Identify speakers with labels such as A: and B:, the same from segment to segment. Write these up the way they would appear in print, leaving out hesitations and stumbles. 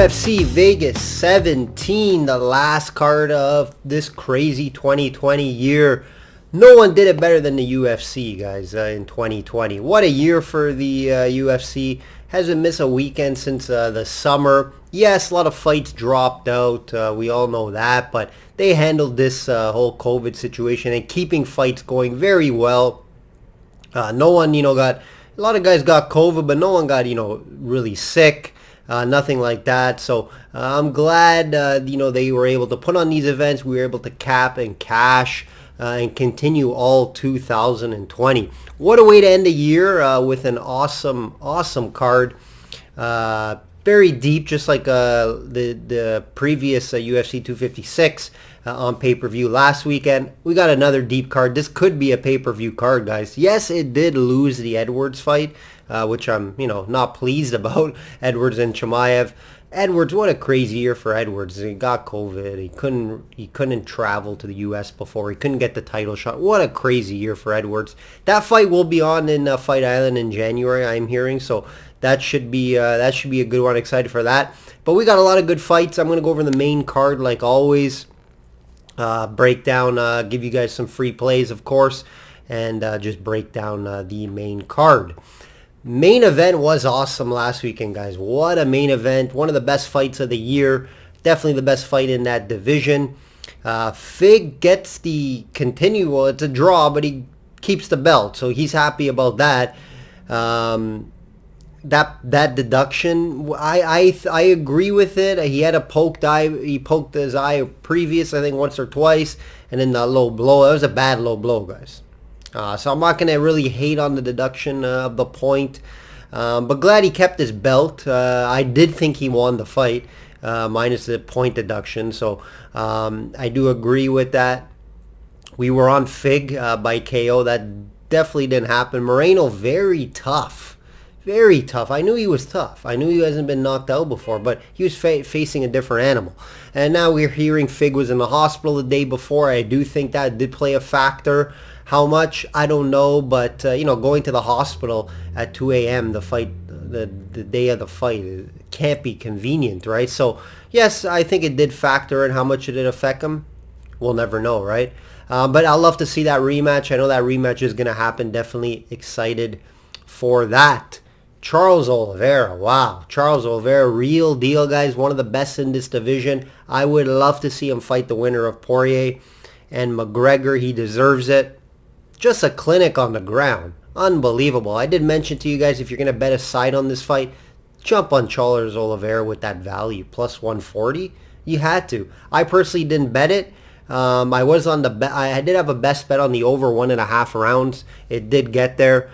A: UFC Vegas 17, the last card of this crazy 2020 year. No one did it better than the UFC, guys, in 2020. What a year for the UFC. Hasn't missed a weekend since the summer. Yes, a lot of fights dropped out. We all know that. But they handled this whole COVID situation and keeping fights going very well. No one, got... A lot of guys got COVID, but no one got, really sick. Nothing like that. So I'm glad, they were able to put on these events. We were able to cap and cash and continue all 2020. What a way to end the year with an awesome card. Very deep, just like the previous UFC 256 on pay-per-view last weekend. We got another deep card. This could be a pay-per-view card, guys. Yes, it did lose the Edwards fight, which I'm, not pleased about. Edwards and Chimaev. Edwards, what a crazy year for Edwards. He got COVID. He couldn't travel to the U.S. before. He couldn't get the title shot. What a crazy year for Edwards. That fight will be on in Fight Island in January, I'm hearing. So that should be a good one. Excited for that. But we got a lot of good fights. I'm going to go over the main card like always. Break down, give you guys some free plays, of course, and just break down the main card. Main event was awesome last weekend, guys. What a main event. One of the best fights of the year. Definitely the best fight in that division. Fig gets the continual. It's a draw, but he keeps the belt, so he's happy about that. That deduction, I agree with it. He had a poked eye. He poked his eye previous, I think, once or twice, and then the low blow. That was a bad low blow, guys. So I'm not going to really hate on the deduction of the point. But glad he kept his belt. I did think he won the fight, minus the point deduction. So I do agree with that. We were on Fig by KO. That definitely didn't happen. Moreno, very tough. Very tough. I knew he was tough. I knew he hasn't been knocked out before, but he was facing a different animal. And now we're hearing Fig was in the hospital the day before. I do think that did play a factor. How much? I don't know, but going to the hospital at 2 a.m. the day of the fight, it can't be convenient, right? So yes, I think it did factor in. How much did it affect him? We'll never know, right? But I'd love to see that rematch. I know that rematch is going to happen. Definitely excited for that. Charles Oliveira, wow. Charles Oliveira, real deal, guys. One of the best in this division. I would love to see him fight the winner of Poirier and McGregor. He deserves it. Just a clinic on the ground. Unbelievable. I did mention to you guys, if you're going to bet a side on this fight, jump on Charles Oliveira with that value, plus 140. You had to. I personally didn't bet it. I was on the bet. I did have a best bet on the over 1.5 rounds. It did get there.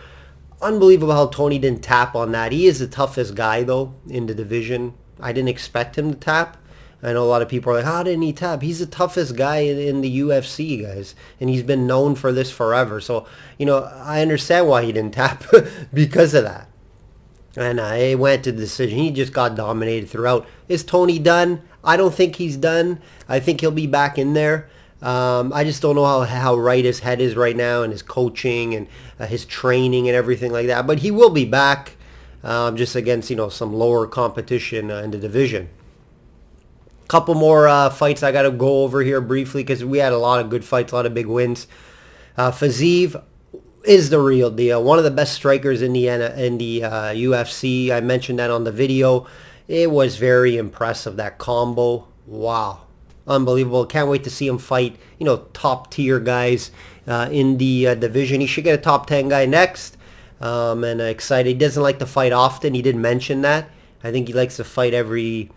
A: Unbelievable how Tony didn't tap on that. He is the toughest guy, though, in the division. I didn't expect him to tap. I know a lot of people are like, how didn't he tap? He's the toughest guy in the UFC, guys. And he's been known for this forever. So, I understand why he didn't tap because of that. And it went to the decision. He just got dominated throughout. Is Tony done? I don't think he's done. I think he'll be back in there. I just don't know how right his head is right now and his coaching and his training and everything like that. But he will be back just against, some lower competition in the division. Couple more fights I got to go over here briefly because we had a lot of good fights, a lot of big wins. Fiziev is the real deal. One of the best strikers in the UFC. I mentioned that on the video. It was very impressive, that combo. Wow. Unbelievable. Can't wait to see him fight, top tier guys in the division. He should get a top 10 guy next. And excited. He doesn't like to fight often. He did mention that. I think he likes to fight every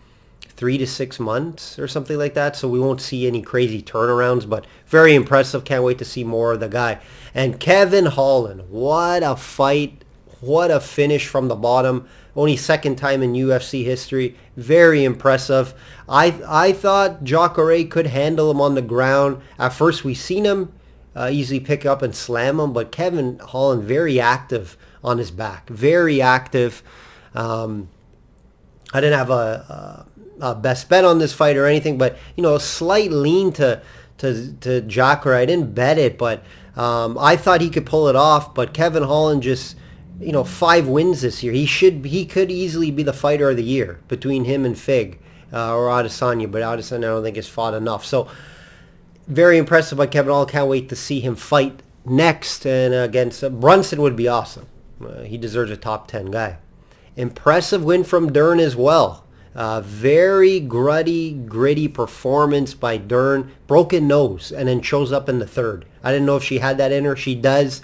A: 3 to 6 months or something like that. So we won't see any crazy turnarounds, but very impressive. Can't wait to see more of the guy. And Kevin Holland. What a fight. What a finish from the bottom. Only second time in UFC history. Very impressive. I thought Jacare could handle him on the ground. At first we seen him easily pick up and slam him, but Kevin Holland very active on his back. Very active. I didn't have a best bet on this fight or anything, but a slight lean to Jacare. I didn't bet it, but I thought he could pull it off. But Kevin Holland just 5 wins this year. He could easily be the fighter of the year between him and Fig. or Adesanya, but Adesanya I don't think has fought enough. So very impressive by Kevin Hall. Can't wait to see him fight next, and against Brunson would be awesome. He deserves a top 10 guy. Impressive win from Dern as well. Very gritty performance by Dern. Broken nose, and then shows up in the third. I didn't know if she had that in her. She does.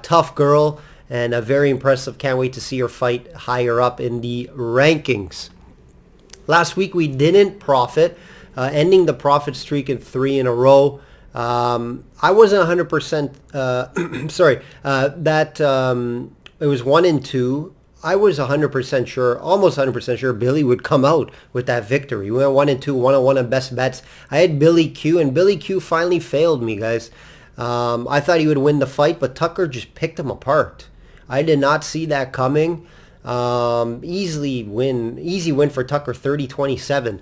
A: Tough girl, and very impressive. Can't wait to see her fight higher up in the rankings. Last week we didn't profit, ending the profit streak in 3 in a row. I wasn't 100% sorry, it was 1 and 2. I was 100% sure, almost 100% sure Billy would come out with that victory. We went 1 and 2, 1-1 on best bets. I had Billy Q, and Billy Q finally failed me, guys. I thought he would win the fight, but Tucker just picked him apart. I did not see that coming. Easy win for Tucker, 30-27.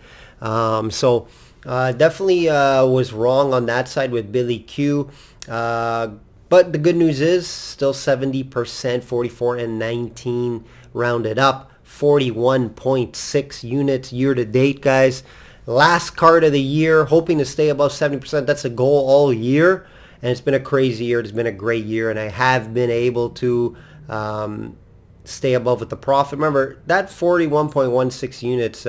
A: So definitely was wrong on that side with Billy Q. But the good news is still 70%, 44 and 19 rounded up, 41.6 units year to date, guys. Last card of the year, hoping to stay above 70%. That's a goal all year, and it's been a crazy year. It's been a great year, and I have been able to stay above with the profit. Remember, that 41.16 units,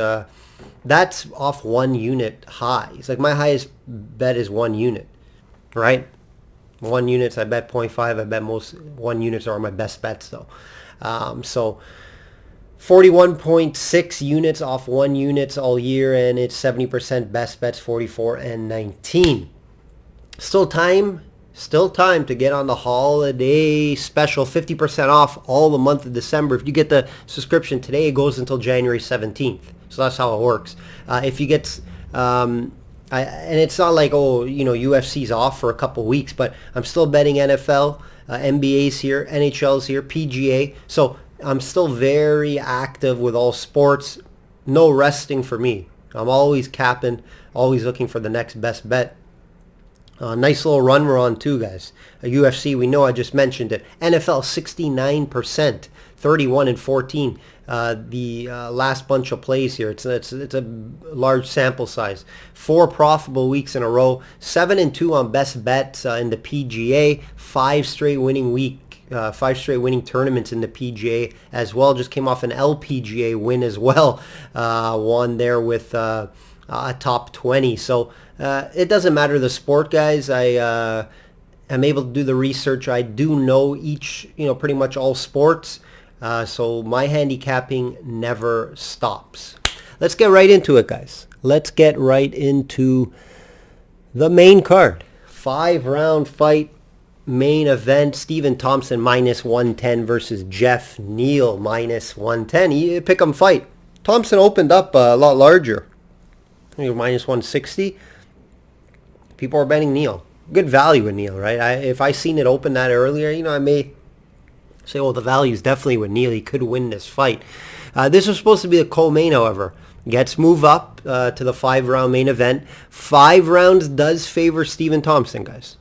A: that's off 1 unit high. It's like my highest bet is 1 unit, right? 1 units, I bet 0.5. I bet most 1 units are my best bets though. So 41.6 units off 1 units all year, and it's 70% best bets, 44 and 19. Still time to get on the holiday special, 50% off all the month of December. If you get the subscription today, it goes until January 17th. So that's how it works. If you get and it's not like, UFC's off for a couple weeks, but I'm still betting NFL, NBA's here, NHL's here, PGA. So I'm still very active with all sports. No resting for me. I'm always capping, always looking for the next best bet. Nice little run we're on too, guys. UFC, we know, I just mentioned it. NFL, 69%, 31 and 14. The last bunch of plays here. It's a large sample size. 4 profitable weeks in a row. 7 and 2 on best bets in the PGA. 5 straight winning tournaments in the PGA as well. Just came off an LPGA win as well. Won there with a top 20. So it doesn't matter the sport, guys. I'm able to do the research. I do know pretty much all sports. So my handicapping never stops. Let's get right into it, guys. Let's get right into the main card. 5-round fight, main event. Stephen Thompson minus 110 versus Jeff Neal minus 110. Pick 'em fight. Thompson opened up a lot larger. I think minus 160. People are betting Neal. Good value in Neal, right? If I seen it open that earlier, I may say, the value is definitely with Neal. He could win this fight. This was supposed to be the co-main, however. Gets moved up to the 5-round main event. 5 rounds does favor Stephen Thompson, guys.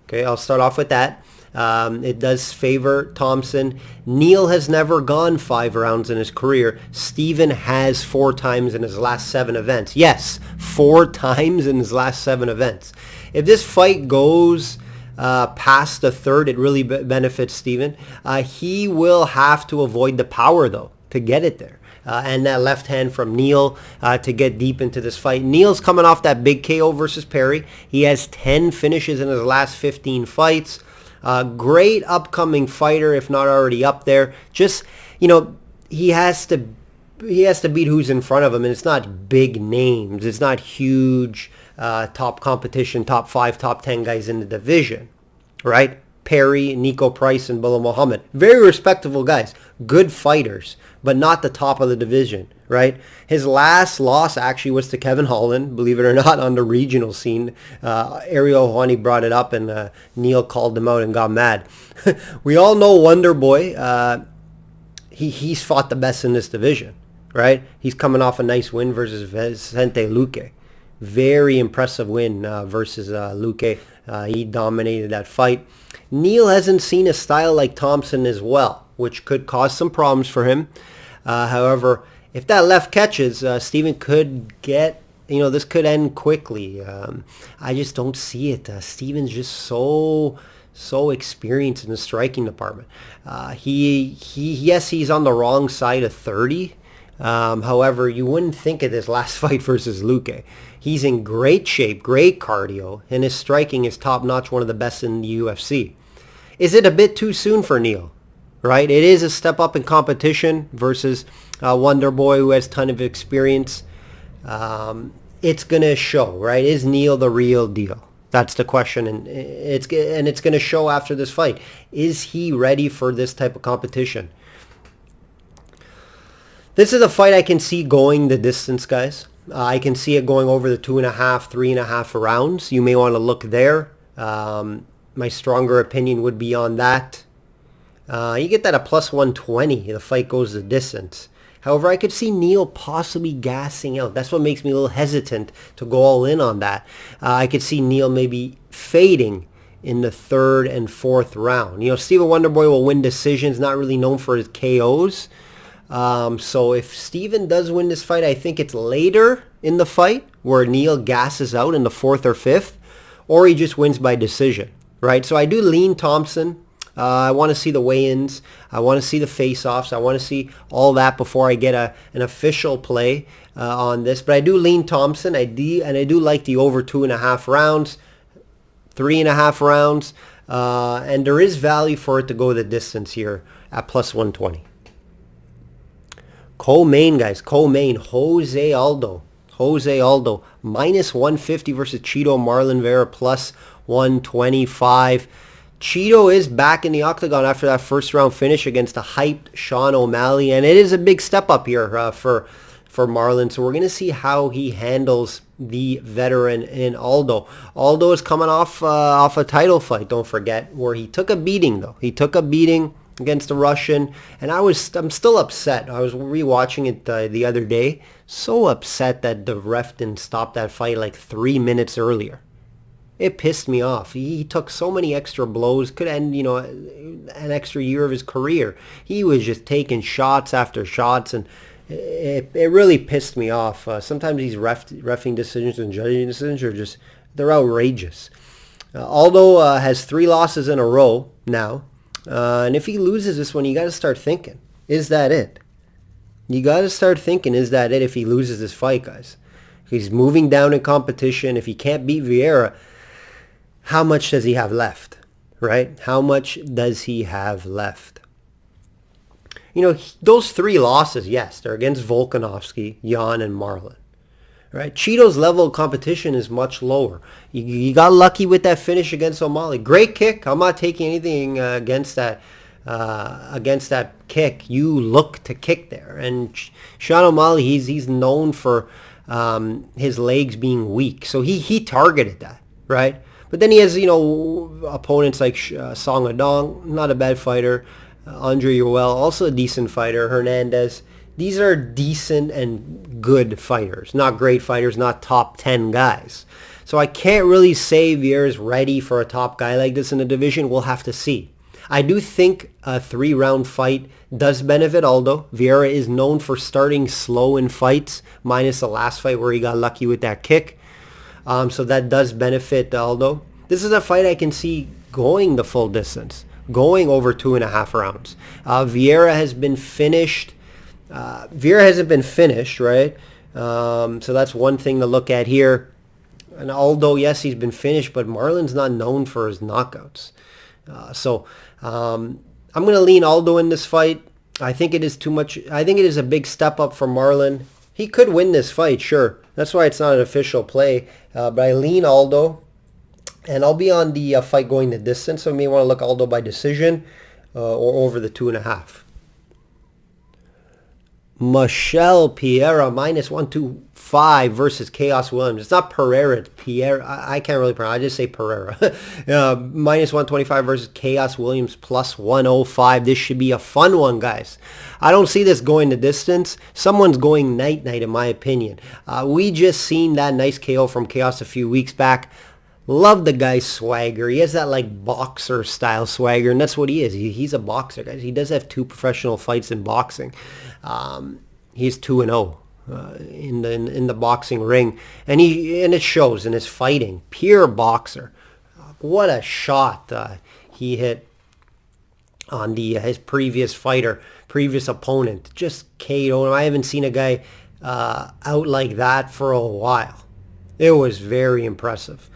A: Okay, I'll start off with that. It does favor Thompson. Neal has never gone 5 rounds in his career. Stephen has 4 times in his last 7 events. Yes, 4 times in his last 7 events. If this fight goes past the third, it really benefits Stephen. He will have to avoid the power, though, to get it there. And that left hand from Neal to get deep into this fight. Neal's coming off that big KO versus Perry. He has 10 finishes in his last 15 fights. Great upcoming fighter, if not already up there. Just, he has to beat who's in front of him, and it's not big names. It's not huge top competition, top 5, top 10 guys in the division, right? Perry, Nico Price, and Bilal Muhammad. Very respectable guys. Good fighters, but not the top of the division, right? His last loss actually was to Kevin Holland, believe it or not, on the regional scene. Ariel Helwani brought it up, and Neal called him out and got mad. We all know Wonder Boy. He's fought the best in this division, right? He's coming off a nice win versus Vicente Luque. Very impressive win versus Luque. He dominated that fight. Neal hasn't seen a style like Thompson as well, which could cause some problems for him. However, if that left catches, Steven could get, this could end quickly. I just don't see it. Steven's just so experienced in the striking department. Yes, he's on the wrong side of 30. However, you wouldn't think of this last fight versus Luque. He's in great shape, great cardio, and his striking is top-notch, one of the best in the UFC. Is it a bit too soon for Neil? Right? It is a step up in competition versus Wonder Boy, who has a ton of experience. It's going to show, right? Is Neil the real deal? That's the question, and it's going to show after this fight. Is he ready for this type of competition? This is a fight I can see going the distance, guys. I can see it going over the 2.5, 3.5 rounds. You may want to look there. My stronger opinion would be on that. You get that at plus 120. The fight goes the distance. However, I could see Neil possibly gassing out. That's what makes me a little hesitant to go all in on that. I could see Neil maybe fading in the 3rd and 4th round. Steven Wonderboy will win decisions, not really known for his KOs. So if Steven does win this fight, I think it's later in the fight where Neil gasses out in the 4th or 5th, or he just wins by decision, right? So I do lean Thompson. I want to see the weigh-ins. I want to see the face-offs. I want to see all that before I get an official play on this. But I do lean Thompson. I do like the over 2.5 rounds, 3.5 rounds. And there is value for it to go the distance here at plus 120. Co-main, guys. Co-main. Jose Aldo. Minus 150 versus Chito Marlon Vera plus 125. Chito is back in the octagon after that first round finish against a hyped Sean O'Malley, and it is a big step up here for Marlon. So we're going to see how he handles the veteran in Aldo. Aldo is coming off a title fight, don't forget, where he took a beating though. He took a beating against a Russian, and I'm still upset. I was rewatching it the other day. So upset that the ref didn't stop that fight like 3 minutes earlier. It pissed me off. He took so many extra blows, could end, an extra year of his career. He was just taking shots after shots, and it really pissed me off. Sometimes these reffing decisions and judging decisions they're outrageous. Aldo has 3 losses in a row now, and if he loses this one, you got to start thinking, is that it? You got to start thinking, is that it if he loses this fight, guys? He's moving down in competition. If he can't beat Vieira, how much does he have left, right? How much does he have left? Those 3 losses, yes, they're against Volkanovski, Jan, and Marlon, right? Chito's level of competition is much lower. You got lucky with that finish against O'Malley. Great kick. I'm not taking anything against that kick. You look to kick there. And Sean O'Malley, he's known for his legs being weak. So he targeted that, right? But then he has, opponents like Song Adong, not a bad fighter. Andre Yoel, also a decent fighter. Hernandez. These are decent and good fighters. Not great fighters, not top 10 guys. So I can't really say Vieira's ready for a top guy like this in the division. We'll have to see. I do think a 3-round fight does benefit Aldo. Vieira is known for starting slow in fights, minus the last fight where he got lucky with that kick. So that does benefit Aldo. This is a fight I can see going the full distance, going over 2.5 rounds. Vieira has been finished. Vieira hasn't been finished, right? So that's one thing to look at here. And Aldo, yes, he's been finished, but Marlon's not known for his knockouts. So I'm going to lean Aldo in this fight. I think it is too much. I think it is a big step up for Marlon. He could win this fight, sure. That's why it's not an official play. But I lean Aldo. And I'll be on the fight going the distance. So you may want to look Aldo by decision or over the 2.5. Michelle Pereira minus 125 versus Chaos Williams. It's not Pereira, it's Pierre. I can't really pronounce. I just say Pereira. Minus 125 versus Chaos Williams plus 105. This should be a fun one, guys. I don't see this going the distance. Someone's going night-night, in my opinion. We just seen that nice KO from Chaos a few weeks back. Love the guy's swagger. He has that like boxer style swagger, and that's what he is. He's a boxer, guys. He does have 2 professional fights in boxing. He's 2-0 in the boxing ring, and it shows in his fighting. Pure boxer. What a shot he hit on his previous opponent. Just KO'd him. I haven't seen a guy out like that for a while. It was very impressive.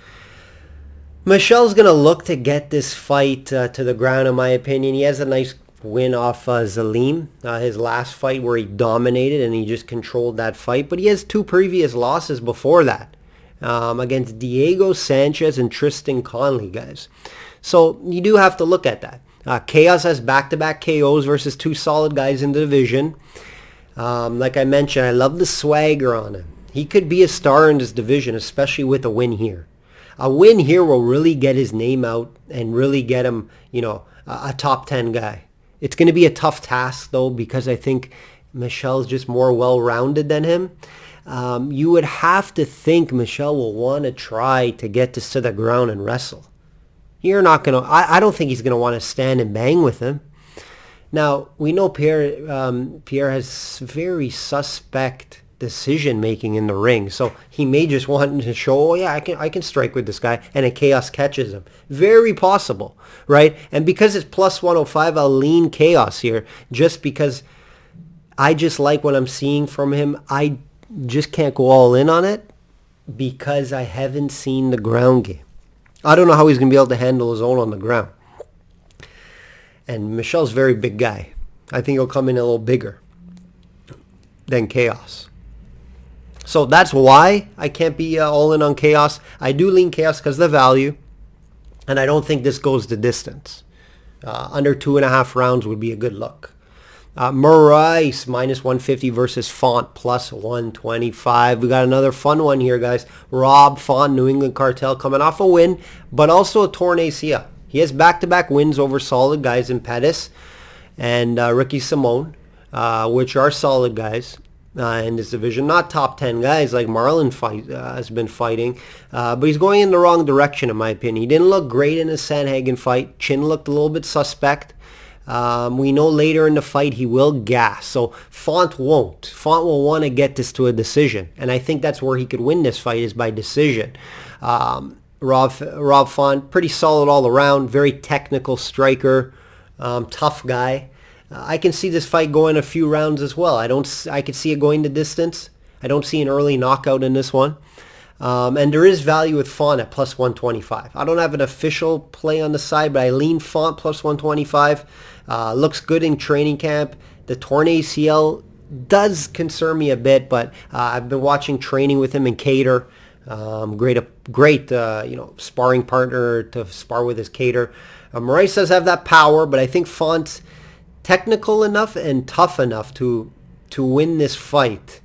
A: Michel's going to look to get this fight to the ground, in my opinion. He has a nice win off Zaleem, his last fight where he dominated and he just controlled that fight. But he has 2 previous losses before that against Diego Sanchez and Tristan Conley, guys. So you do have to look at that. Chaos has back-to-back KOs versus 2 solid guys in the division. Like I mentioned, I love the swagger on him. He could be a star in this division, especially with a win here. A win here will really get his name out and really get him, a top 10 guy. It's going to be a tough task, though, because I think Michel's just more well-rounded than him. You would have to think Michel will want to try to get this to the ground and wrestle. You're not going to... I don't think he's going to want to stand and bang with him. Now, we know Pierre has very suspect decision-making in the ring, so he may just want to show, I can strike with this guy, and a Chaos catches him. Very possible, right? And because it's plus 105, I'll lean Chaos here, just because I just like what I'm seeing from him. I just can't go all in on it because I haven't seen the ground game. I don't know how he's going to be able to handle his own on the ground. And Michel's a very big guy. I think he'll come in a little bigger than Chaos. So that's why I can't be all in on Chaos. I do lean Chaos because of the value. And I don't think this goes the distance. Under 2.5 rounds would be a good look. Moraes minus 150 versus Font plus 125. We got another fun one here, guys. Rob Font, New England Cartel, coming off a win, but also a torn ACL. He has back-to-back wins over solid guys in Pettis and Ricky Simone, which are solid guys in this division. Not top 10 guys like Marlon has been fighting, but he's going in the wrong direction, in my opinion. He didn't look great in his Sanhagen fight. Chin looked a little bit suspect. We know later in the fight he will gas, so Font won't. Font will want to get this to a decision, and I think that's where he could win this fight, is by decision. Rob Font, pretty solid all around, very technical striker, tough guy. I can see this fight going a few rounds as well. I could see it going the distance. I don't see an early knockout in this one. And there is value with Font at plus 125. I don't have an official play on the side, but I lean Font plus 125. Looks good in training camp. The torn ACL does concern me a bit, but I've been watching training with him in Cater. Great, sparring partner to spar with his Cater. Moraes does have that power, but I think Font's technical enough and tough enough to win this fight.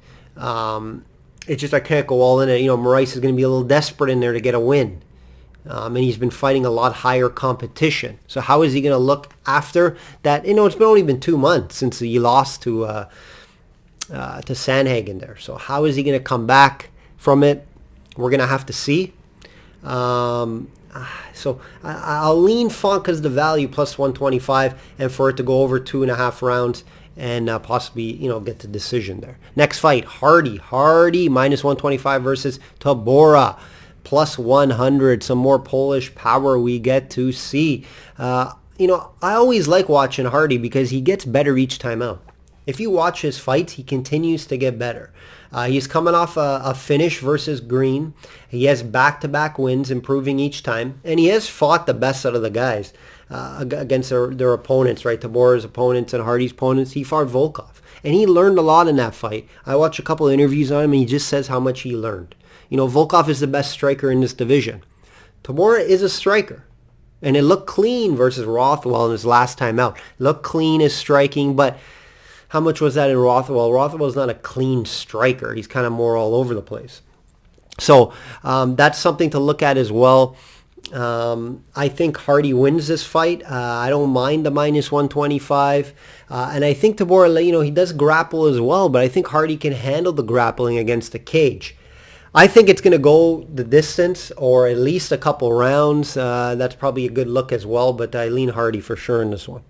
A: It's just I can't go all in it. Moraes is going to be a little desperate in there to get a win. And he's been fighting a lot higher competition. So how is he going to look after that? It's only been 2 months since he lost to Sanhagen there. So how is he going to come back from it? We're going to have to see. So I'll lean Font because of the value plus 125, and for it to go over 2.5 rounds and possibly, get the decision there. Next fight, Hardy minus 125 versus Tabora plus 100. Some more Polish power we get to see. I always like watching Hardy because he gets better each time out. If you watch his fights, he continues to get better. He's coming off a finish versus Green. He has back-to-back wins, improving each time. And he has fought the best out of the guys against their opponents, right? Tabora's opponents and Hardy's opponents. He fought Volkov. And he learned a lot in that fight. I watched a couple of interviews on him, and he just says how much he learned. Volkov is the best striker in this division. Tabora is a striker. And it looked clean versus Rothwell in his last time out. It looked clean, his striking, but... how much was that in Rothwell? Rothwell's not a clean striker. He's kind of more all over the place. So that's something to look at as well. I think Hardy wins this fight. I don't mind the minus 125. And I think Tabora, he does grapple as well, but I think Hardy can handle the grappling against the cage. I think it's going to go the distance or at least a couple rounds. That's probably a good look as well, but I lean Hardy for sure in this one.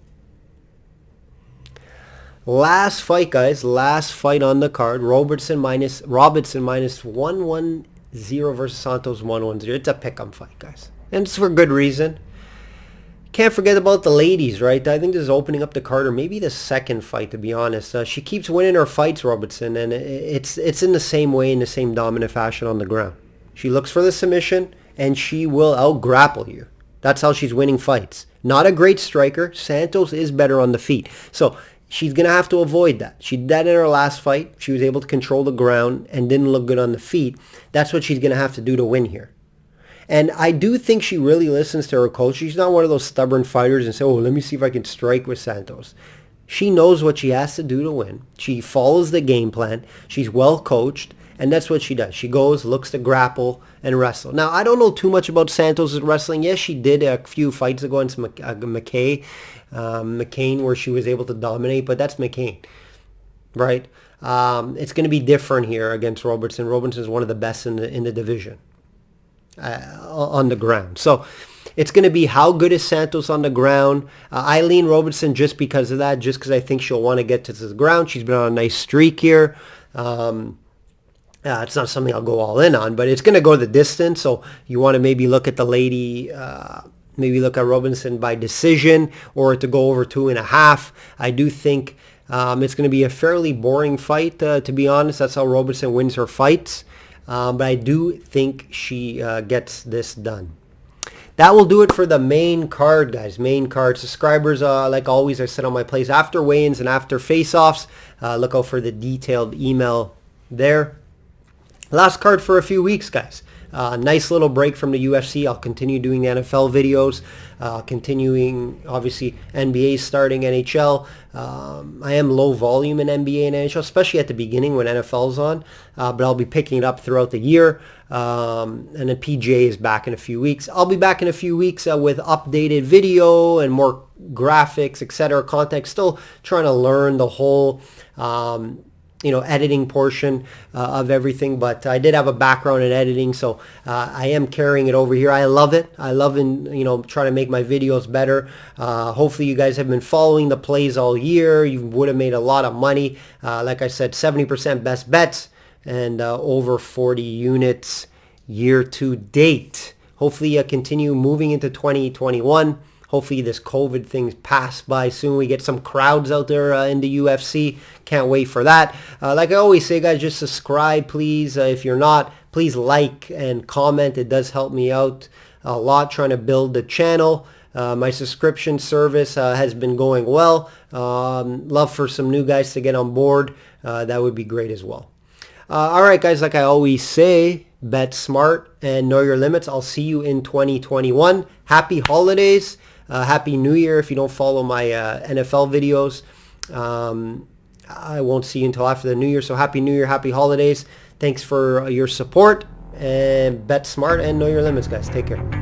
A: Last fight, guys. Last fight on the card. Robertson minus 110 versus Santos 110. It's a pick'em fight, guys. And it's for good reason. Can't forget about the ladies, right? I think this is opening up the card, or maybe the second fight, to be honest. She keeps winning her fights, Robertson, and it's in the same way, in the same dominant fashion on the ground. She looks for the submission, and she will out-grapple you. That's how she's winning fights. Not a great striker. Santos is better on the feet. So she's going to have to avoid that. She did that in her last fight. She was able to control the ground and didn't look good on the feet. That's what she's going to have to do to win here. And I do think she really listens to her coach. She's not one of those stubborn fighters and say, oh, let me see if I can strike with Santos. She knows what she has to do to win. She follows the game plan. She's well coached. And that's what she does. She goes, looks to grapple and wrestle. Now, I don't know too much about Santos' wrestling. Yes, she did a few fights ago against McCain, where she was able to dominate, but that's McCain, right? It's going to be different here against Robertson. Robertson is one of the best in the division on the ground. So it's going to be how good is Santos on the ground. I lean Robertson just because of that, just because I think she'll want to get to the ground. She's been on a nice streak here. It's not something I'll go all in on, but it's going to go the distance. So you want to maybe look at the lady, maybe look at Robinson by decision, or to go over 2.5. I do think it's going to be a fairly boring fight, to be honest. That's how Robinson wins her fights. But I do think she gets this done. That will do it for the main card, guys. Main card. Subscribers, like always, I said on my plays after weigh-ins and after face-offs. Look out for the detailed email there. Last card for a few weeks, guys. Nice little break from the UFC. I'll continue doing the NFL videos, continuing, obviously, NBA starting, NHL. I am low volume in NBA and NHL, especially at the beginning when NFL's on, but I'll be picking it up throughout the year. And then PGA is back in a few weeks. I'll be back in a few weeks with updated video and more graphics, etc. Context. Still trying to learn the whole editing portion of everything, but I did have a background in editing, so I am carrying it over here. I love it. I love trying to make my videos better. Hopefully you guys have been following the plays all year. You would have made a lot of money. Like I said, 70% best bets and over 40 units year to date. Hopefully you continue moving into 2021. Hopefully this COVID thing's passed by soon. We get some crowds out there in the UFC. Can't wait for that. Like I always say, guys, just subscribe, please. If you're not, please like and comment. It does help me out a lot trying to build the channel. My subscription service has been going well. Love for some new guys to get on board. That would be great as well. All right, guys, like I always say, bet smart and know your limits. I'll see you in 2021. Happy holidays. Happy New Year if you don't follow my NFL videos. I won't see you until after the New Year. So Happy New Year, happy holidays. Thanks for your support. And bet smart and know your limits, guys. Take care.